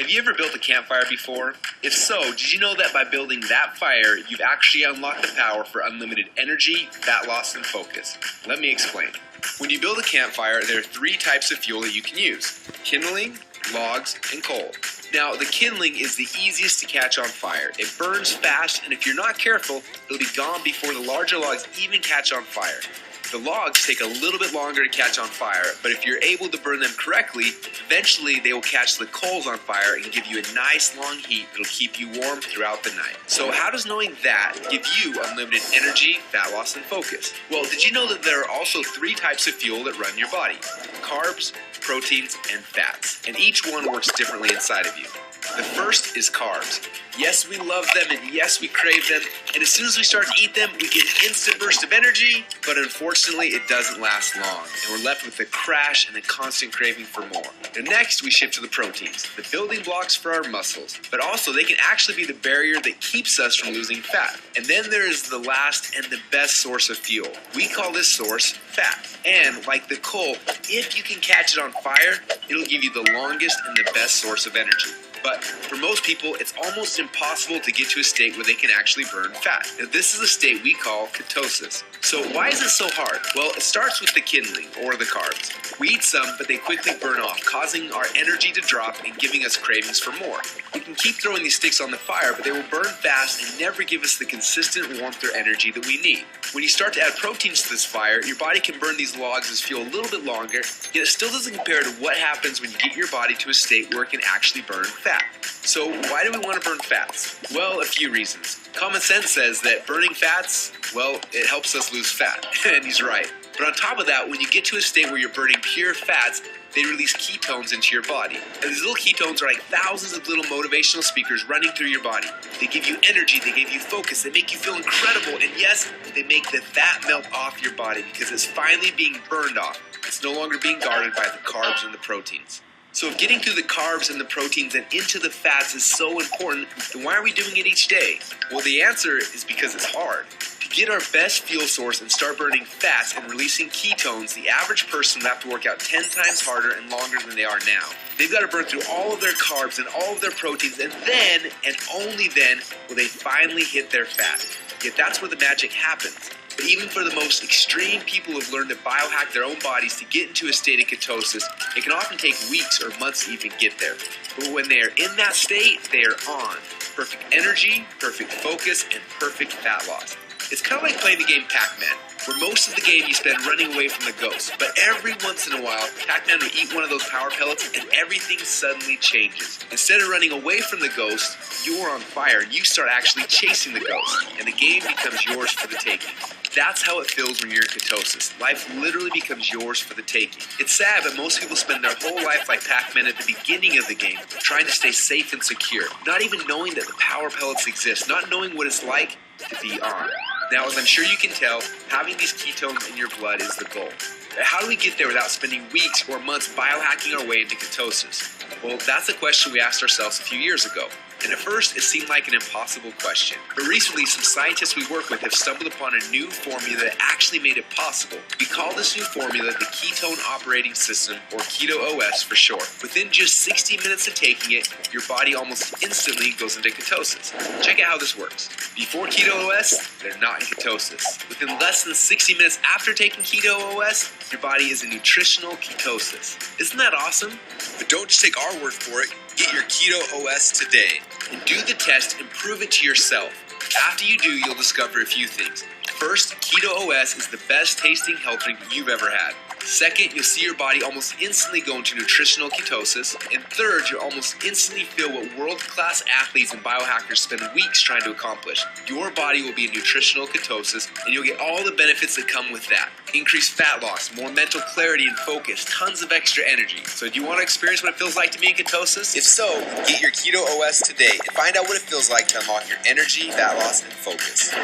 Have you ever built a campfire before? If so, did you know that by building that fire, you've actually unlocked the power for unlimited energy, fat loss, and focus? Let me explain. When you build a campfire, there are 3 types of fuel that you can use: kindling, logs, and coal. Now, the kindling is the easiest to catch on fire. It burns fast, and if you're not careful, it'll be gone before the larger logs even catch on fire. The logs take a little bit longer to catch on fire, but if you're able to burn them correctly, eventually they will catch the coals on fire and give you a nice long heat that'll keep you warm throughout the night. So how does knowing that give you unlimited energy, fat loss, and focus? Well, did you know that there are also 3 types of fuel that run your body? Carbs, proteins, and fats. And each one works differently inside of you. The first is carbs. Yes, we love them, and yes, we crave them, and as soon as we start to eat them, we get an instant burst of energy, but unfortunately, it doesn't last long, and we're left with a crash and a constant craving for more. And next, we shift to the proteins, the building blocks for our muscles, but also they can actually be the barrier that keeps us from losing fat. And then there is the last and the best source of fuel. We call this source fat. And like the coal, if you can catch it on fire, it'll give you the longest and the best source of energy. But for most people, it's almost impossible to get to a state where they can actually burn fat. Now, this is a state we call ketosis. So why is it so hard? Well, it starts with the kindling, or the carbs. We eat some, but they quickly burn off, causing our energy to drop and giving us cravings for more. We can keep throwing these sticks on the fire, but they will burn fast and never give us the consistent warmth or energy that we need. When you start to add proteins to this fire, your body can burn these logs as fuel a little bit longer, yet it still doesn't compare to what happens when you get your body to a state where it can actually burn fat. So why do we want to burn fats? Well, a few reasons. Common sense says that burning fats, well, it helps us lose fat, and he's right. But on top of that, when you get to a state where you're burning pure fats, they release ketones into your body. And these little ketones are like thousands of little motivational speakers running through your body. They give you energy, they give you focus, they make you feel incredible, and yes, they make the fat melt off your body because it's finally being burned off. It's no longer being guarded by the carbs and the proteins. So if getting through the carbs and the proteins and into the fats is so important, then why are we doing it each day? Well, the answer is because it's hard. To get our best fuel source and start burning fats and releasing ketones, the average person will have to work out 10 times harder and longer than they are now. They've got to burn through all of their carbs and all of their proteins, and then, and only then, will they finally hit their fat. Yet that's where the magic happens. But even for the most extreme people who have learned to biohack their own bodies to get into a state of ketosis, it can often take weeks or months to even get there. But when they are in that state, they are on. Perfect energy, perfect focus, and perfect fat loss. It's kind of like playing the game Pac-Man, where most of the game you spend running away from the ghost. But every once in a while, Pac-Man will eat one of those power pellets and everything suddenly changes. Instead of running away from the ghost, you're on fire and you start actually chasing the ghost. And the game becomes yours for the taking. That's how it feels when you're in ketosis. Life literally becomes yours for the taking. It's sad, but most people spend their whole life like Pac-Man at the beginning of the game, trying to stay safe and secure, not even knowing that the power pellets exist, not knowing what it's like to be on. Now, as I'm sure you can tell, having these ketones in your blood is the goal. But how do we get there without spending weeks or months biohacking our way into ketosis? Well, that's a question we asked ourselves a few years ago. And at first, it seemed like an impossible question. But recently, some scientists we work with have stumbled upon a new formula that actually made it possible. We call this new formula the Ketone Operating System, or Keto OS for short. Within just 60 minutes of taking it, your body almost instantly goes into ketosis. Check out how this works. Before Keto OS, they're not in ketosis. Within less than 60 minutes after taking Keto OS, your body is in nutritional ketosis. Isn't that awesome? But don't just take our word for it. Get your Keto OS today and do the test and prove it to yourself. After you do, you'll discover a few things. First, Keto OS is the best tasting health drink you've ever had. Second, you'll see your body almost instantly go into nutritional ketosis. And third, you'll almost instantly feel what world-class athletes and biohackers spend weeks trying to accomplish. Your body will be in nutritional ketosis, and you'll get all the benefits that come with that. Increased fat loss, more mental clarity and focus, tons of extra energy. So do you want to experience what it feels like to be in ketosis? If so, get your Keto OS today and find out what it feels like to unlock your energy, fat loss, and focus.